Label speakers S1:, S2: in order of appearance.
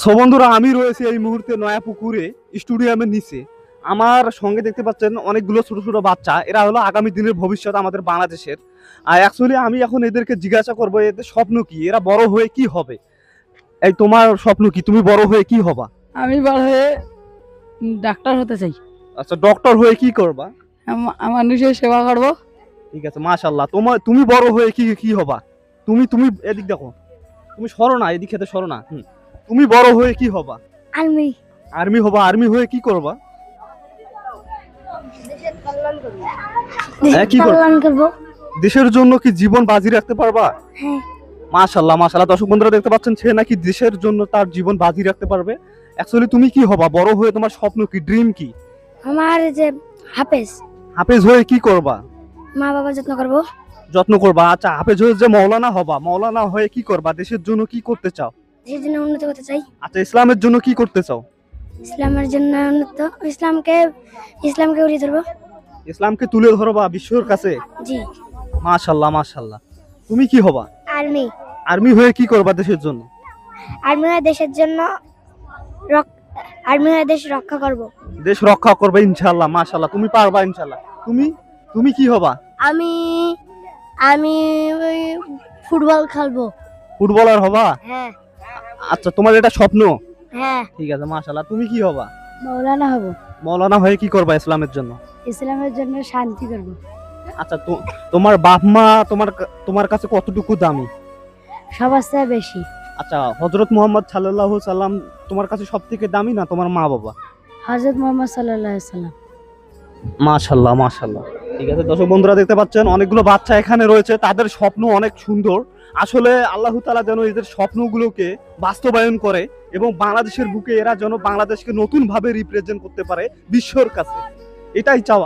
S1: So বন্ধুরা, আমি রয়েছি এই মুহূর্তে নয়াপুকুরে স্টুডিয়ামের নিচে। আমার সঙ্গে দেখতে পাচ্ছেন অনেকগুলো ছোট ছোট বাচ্চা। এরা হলো আগামী দিনের ভবিষ্যৎ আমাদের বাংলাদেশের। আর অ্যাকচুয়ালি আমি এখন এদেরকে জিজ্ঞাসা করবো এদের স্বপ্ন কি, এরা বড় হয়ে কি হবে। এই তোমার স্বপ্ন কি, তুমি বড় হয়ে কি হবা?
S2: আমি বড় হয়ে ডাক্তার হতে চাই।
S1: আচ্ছা, ডক্টর হয়ে কি করবা?
S2: মানুষের সেবা করব।
S1: ঠিক আছে, মাশাআল্লাহ। তুমি বড় হয়ে কি কি হবা? তুমি এদিক দেখো, তুমি সরো না, এদিক খেতে সরো না। তুমি বড় হয়ে কি হবা?
S3: আর্মি।
S1: আর্মি হবা। আর্মি হয়ে কি করবা? হ্যাঁ, কি করবা?
S3: কল্যাণ করব।
S1: দেশের জন্য কি জীবন বাজি রাখতে পারবা?
S3: হ্যাঁ।
S1: মাশাআল্লাহ মাশাআল্লাহ। দর্শক বন্ধুরা দেখতে পাচ্ছেন, সে নাকি দেশের জন্য তার জীবন বাজি রাখতে পারবে। অ্যাকচুয়ালি তুমি কি হবা বড় হয়ে, তোমার স্বপ্ন কি, ড্রিম কি?
S3: আমার যে হাফেজ,
S1: হাফেজ হয়ে কি করবা?
S3: মা বাবার যত্ন করব।
S1: যত্ন করবা। আচ্ছা, হাফেজ হয়ে যে মৌলানা হবা, মৌলানা হয়ে কি করবা, দেশের জন্য কি করতে চাও?
S3: দেশের জন্য উন্নতি করতে চাই।
S1: আচ্ছা, ইসলামের জন্য কি করতে চাও?
S3: ইসলামের জন্য উন্নত, ইসলামকে উড়িয়ে ধরবো।
S1: ইসলামকে তুলে ধরবা বিশ্বের কাছে।
S3: জি।
S1: মাশাআল্লাহ মাশাআল্লাহ। তুমি কি হবা?
S3: আর্মি।
S1: আর্মি হয়ে কি করবা দেশের জন্য?
S3: আর্মি হয়ে দেশের জন্য আর্মি হয়ে দেশ রক্ষা করব।
S1: দেশ রক্ষা করবে ইনশাআল্লাহ। মাশাআল্লাহ, তুমি পারবা ইনশাআল্লাহ। তুমি তুমি কি হবা?
S3: আমি আমি ওই ফুটবল খেলবো।
S1: ফুটবলার হবা?
S3: হ্যাঁ।
S1: আচ্ছা, তোমার এটা স্বপ্ন?
S3: হ্যাঁ।
S1: ঠিক আছে, মাশাআল্লাহ। তুমি কি হবা?
S3: মৌলানা হব।
S1: মৌলানা হয়ে কি করবা ইসলামের জন্য?
S3: ইসলামের জন্য শান্তি করব।
S1: আচ্ছা, তোমার বাপ মা তোমার কাছে কতটুকু দামি?
S3: সবার চেয়ে বেশি।
S1: আচ্ছা, হযরত মুহাম্মদ সাল্লাল্লাহু সাল্লাম তোমার কাছে সবথেকে দামি না তোমার মা বাবা?
S3: হযরত মুহাম্মদ সাল্লাল্লাহু আলাইহি সাল্লাম।
S1: মাশাআল্লাহ মাশাআল্লাহ। ঠিক আছে, দর্শক বন্ধুরা দেখতে পাচ্ছেন অনেকগুলো বাচ্চা এখানে রয়েছে, তাদের স্বপ্ন অনেক সুন্দর। আসলে আল্লাহ তাআলা যেন এদের স্বপ্নগুলোকে বাস্তবায়ন করে এবং বাংলাদেশের বুকে এরা যেন বাংলাদেশকে নতুন ভাবে রিপ্রেজেন্ট করতে পারে বিশ্বর কাছে, এটাই চাওয়া।